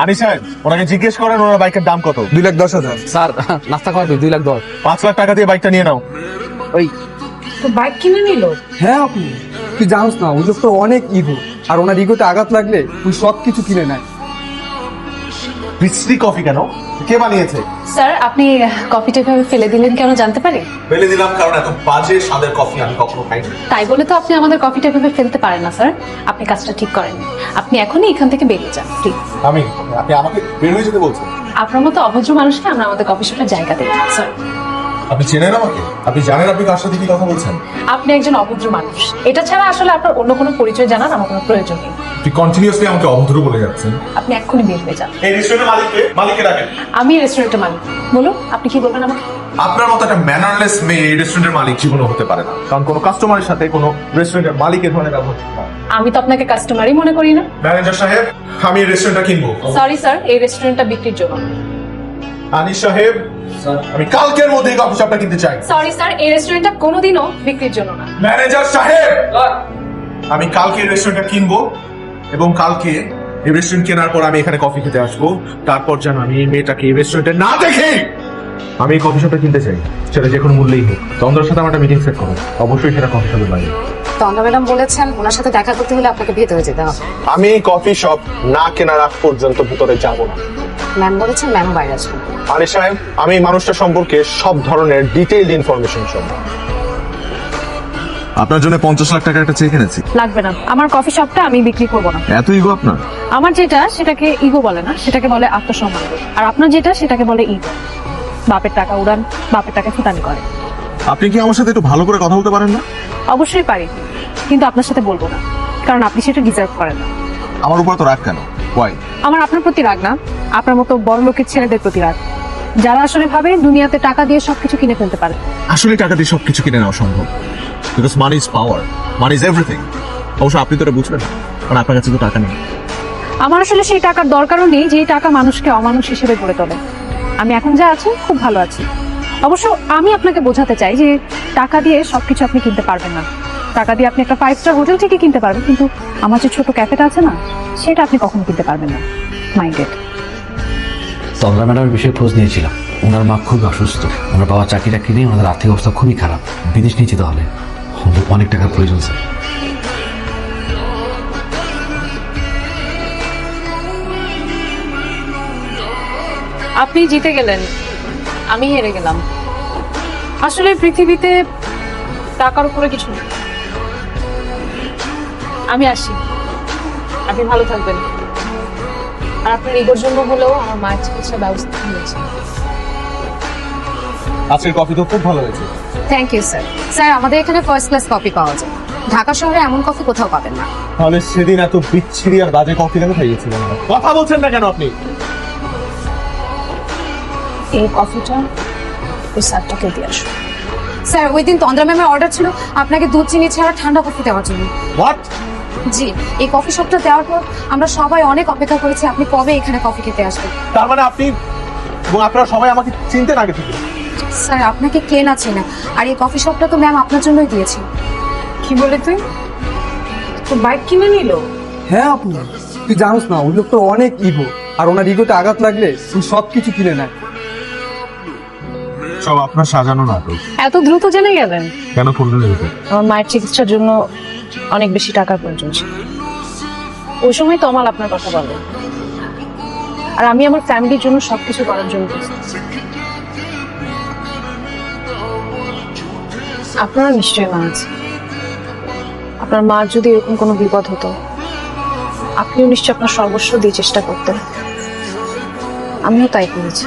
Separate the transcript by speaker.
Speaker 1: আনিস সাহেব, ওনাকে জিজ্ঞেস করেন ওনার বাইকের দাম কত।
Speaker 2: 2,10,000।
Speaker 3: স্যার নাস্তা খাওয়াবে 2,10,000।
Speaker 1: 5 লাখ টাকা দিয়ে বাইকটা নিয়ে নাও।
Speaker 3: ওই
Speaker 4: তো বাইক কিনে নিল।
Speaker 2: হ্যাঁ আপু, তুই জানোস না ওই লোক তো অনেক ইগো, আর ওনার ইগোতে আঘাত লাগলে তুই সব কিছু কিনে নেয়।
Speaker 1: বিশ্রী কফি কেন? কে বানিয়েছে?
Speaker 5: স্যার আপনি কফিটা এভাবে ফেলে দিলেন কেন জানতে পারি?
Speaker 1: ফেলে দিলাম কারণ এত বাজে স্বাদের কফি আমি কখনো খাইনি।
Speaker 5: তাই বলে তো আপনি আমাদের কফিটা এভাবে ফেলতে পারেন না স্যার। আপনি কাজটা ঠিক করেন। আপনি এখনই এখান থেকে বেরিয়ে যান প্লিজ।
Speaker 1: আপনি আমাকে বের হয়ে যেতে বলছেন?
Speaker 5: আপনার মতো অভদ্র মানুষকে আমরা আমাদের কফি শপের জায়গা দিই স্যার।
Speaker 1: আপনি চেনেন আমাকে? আপনি জানেন আপনি কার সাথে কি কথা বলছেন?
Speaker 5: আপনি একজন অভদ্র মানুষ। এটা ছাড়া আসলে আপনার অন্য কোনো পরিচয় জানার আমার কোনো প্রয়োজন নেই।
Speaker 1: আপনি কন্টিনিউয়াসলি আমাকে অভদ্র বলে যাচ্ছেন।
Speaker 5: আপনি এক্ষুনি বের হয়ে যান।
Speaker 1: এই রেস্টুরেন্টের মালিককে ডাকেন।
Speaker 5: আমি রেস্টুরেন্টের মালিক। বলুন আপনি কি বলবেন আমাকে?
Speaker 1: আপনার মতো একটা ম্যানারলেস মেয়ে এই রেস্টুরেন্টের মালিক জীবনে হতে পারে না, কারণ কোনো কাস্টমারের সাথে কোনো রেস্টুরেন্টের মালিক এ ধরনের ব্যবহার করে না।
Speaker 5: আমি তো আপনাকে কাস্টমারই মনে করি না।
Speaker 1: ম্যানেজার সাহেব, আমি এই রেস্টুরেন্টটা কিনবো।
Speaker 5: সরি স্যার, এই রেস্টুরেন্টটা বিক্রির জন্য না।
Speaker 1: আনিস সাহেব, আমি কালকের মধ্যে এই কফি শপটা কিনতে চাই।
Speaker 5: সরি স্যার, এই রেস্টুরেন্টটা কোনোদিনও বিক্রির জন্য না।
Speaker 1: ম্যানেজার সাহেব, আমি কালকে এই রেস্টুরেন্টটা কিনবো এবং কালকে এই রেস্টুরেন্ট কেনার পর আমি এখানে কফি খেতে আসবো। তারপর যেন আমি এই মেয়েটাকে এই রেস্টুরেন্টে না দেখি। আমি এই কফি শপটা কিনতে চাই, সেটা যে কোনো মূল্যেই হোক। তন্দ্রার সাথে আমার একটা মিটিং সেট করো, অবশ্যই সেটা কফি শপের বাইরে।
Speaker 6: তন্দ্রা ম্যাডাম বলেছেন ওনার সাথে দেখা করতে হলে আপনাকে ভেতরে যেতে হবে।
Speaker 1: আমি এই কফি শপ না কেনার আগ পর্যন্ত ভিতরে যাব না।
Speaker 6: ম্যাম বলেছেন ম্যাম বাইরে আসবেন।
Speaker 1: আনিস সাহেব, আমি এই মানুষটা সম্পর্কে সব ধরনের ডিটেইলড ইনফরমেশন চাই। আপনার জন্য 50 লাখ টাকার একটা চেক এনেছি।
Speaker 5: লাগবে না, আমার কফি শপটা আমি বিক্রি করব না।
Speaker 1: এত ইগো আপনার?
Speaker 5: আমার যেটা সেটাকে ইগো বলে না, সেটাকে বলে আত্মসম্মান। আর আপনার যেটা সেটাকে বলে ইগো। বাপের টাকা উড়ান, বাপের টাকা ফুটানি করে।
Speaker 1: আপনি কি আমার সাথে একটু ভালো করে কথা বলতে পারেন না?
Speaker 5: অবশ্যই পারি, কিন্তু আপনার সাথে বলবো না, কারণ আপনি সেটা ডিজার্ভ করেন না।
Speaker 1: আমার উপর তো রাগ কেন? ওয়াই?
Speaker 5: আমার আপনার প্রতি রাগ না, আপনার মতো বড় লোকের ছেলেদের প্রতি রাগ, যারা আসলে ভাবে দুনিয়াতে টাকা দিয়ে সবকিছু কিনে ফেলতে পারে।
Speaker 1: আসলে টাকা দিয়ে সবকিছু কিনে নেওয়া সম্ভব, because money is power, money is everything. অবশ্য আপনি তো এটা বুঝবেন না, কারণ আপনার কাছে তো টাকা নেই।
Speaker 5: আমার আসলে সেই টাকার দরকারও নেই যে টাকা মানুষকে অমানুষ হিসেবে গড়ে তোলে। আমি এখন যা আছি খুব ভালো আছি। অবশ্য আমি আপনাকে বোঝাতে চাই যে টাকা দিয়ে সবকিছু আপনি কিনতে পারবেন না। টাকা দিয়ে আপনি একটা 5 স্টার হোটেল থেকে কিনতে পারবেন, কিন্তু আমার যে ছোট ক্যাফেটা আছে না, সেটা আপনি কখনো কিনতে পারবেন না। মাইন্ডেড।
Speaker 3: তন্দ্রা ম্যাডামের বিষয়ে খোঁজ নিয়েছিলাম। ওনার মা খুব অসুস্থ, ওনার বাবা চাকরি টাকরি নিয়ে ওনাদের আর্থিক অবস্থা খুবই খারাপ। বিদেশ নিয়ে যেতে হবে, অনেক টাকার প্রয়োজন স্যার।
Speaker 5: আপনি জিতে গেলেন, আমি হেরে গেলাম। আসলে পৃথিবীতে টাকার উপরে কিছু নেই। আমি আসি, আপনি ভালো থাকবেন। আর আপনার ইগোর জন্য হলেও আমার মায়ের চিকিৎসার ব্যবস্থা হয়েছে।
Speaker 1: আজকের কফি তো খুব ভালো হয়েছে।
Speaker 6: Thank you sir. স্যার আমাদের এখানে ফার্স্ট ক্লাস কফি পাওয়া যায়। ঢাকা শহরে এমন কফি কোথাও পাবেন না।
Speaker 1: তাহলে সেদিন এত বিচ্ছিরি আর বাজে কফি কেন খাইয়েছিলেন? কথা বলছেন না কেন আপনি?
Speaker 5: এই কফিটা ওই স্যারটাকে দিয়ে আসো।
Speaker 6: স্যার ওই দিন তন্দ্রা ম্যামের অর্ডার ছিল আপনাকে দুধ চিনি ছাড়া ঠান্ডা কফি দেওয়ার জন্য।
Speaker 1: হোয়াট?
Speaker 6: জি, এই কফি শপটা দেওয়ার পর আমরা সবাই অনেক অপেক্ষা করেছি আপনি কবে এখানে কফি খেতে আসবেন।
Speaker 1: তার মানে আপনি এবং আপনারা সবাই আমাকে চিনতেন আগে থেকে?
Speaker 6: স্যার আপনাকে কে না চেনে, আর এই কফি শপটা তো ম্যাম আপনার জন্যই দিয়েছি।
Speaker 4: কি বলে তুই? তো বাইক কিনে নিল।
Speaker 2: হ্যাঁ আপু, তুই জানোস না ওই লোক তো অনেক ইগো, আর ওনার ইগোতে আঘাত লাগলে তুই সব কিছু কিনে নেয়।
Speaker 1: সব আপনার সাজানো নাটক।
Speaker 5: এত দ্রুত জেনে গেলেন?
Speaker 1: কেন করলেন এটা?
Speaker 5: আমার মায়ের চিকিৎসার জন্য অনেক বেশি টাকার প্রয়োজন ছিল। ওই সময় তমাল আপনার কথা বলে, আর আমি আমার ফ্যামিলির জন্য সবকিছু করার জন্য আপনারা নিশ্চয়ই মা আছে। আপনার মার যদি এরকম কোনো বিপদ হতো, আপনিও নিশ্চয়ই আপনার সর্বস্ব দিয়ে চেষ্টা করতেন। আমিও তাই করেছি।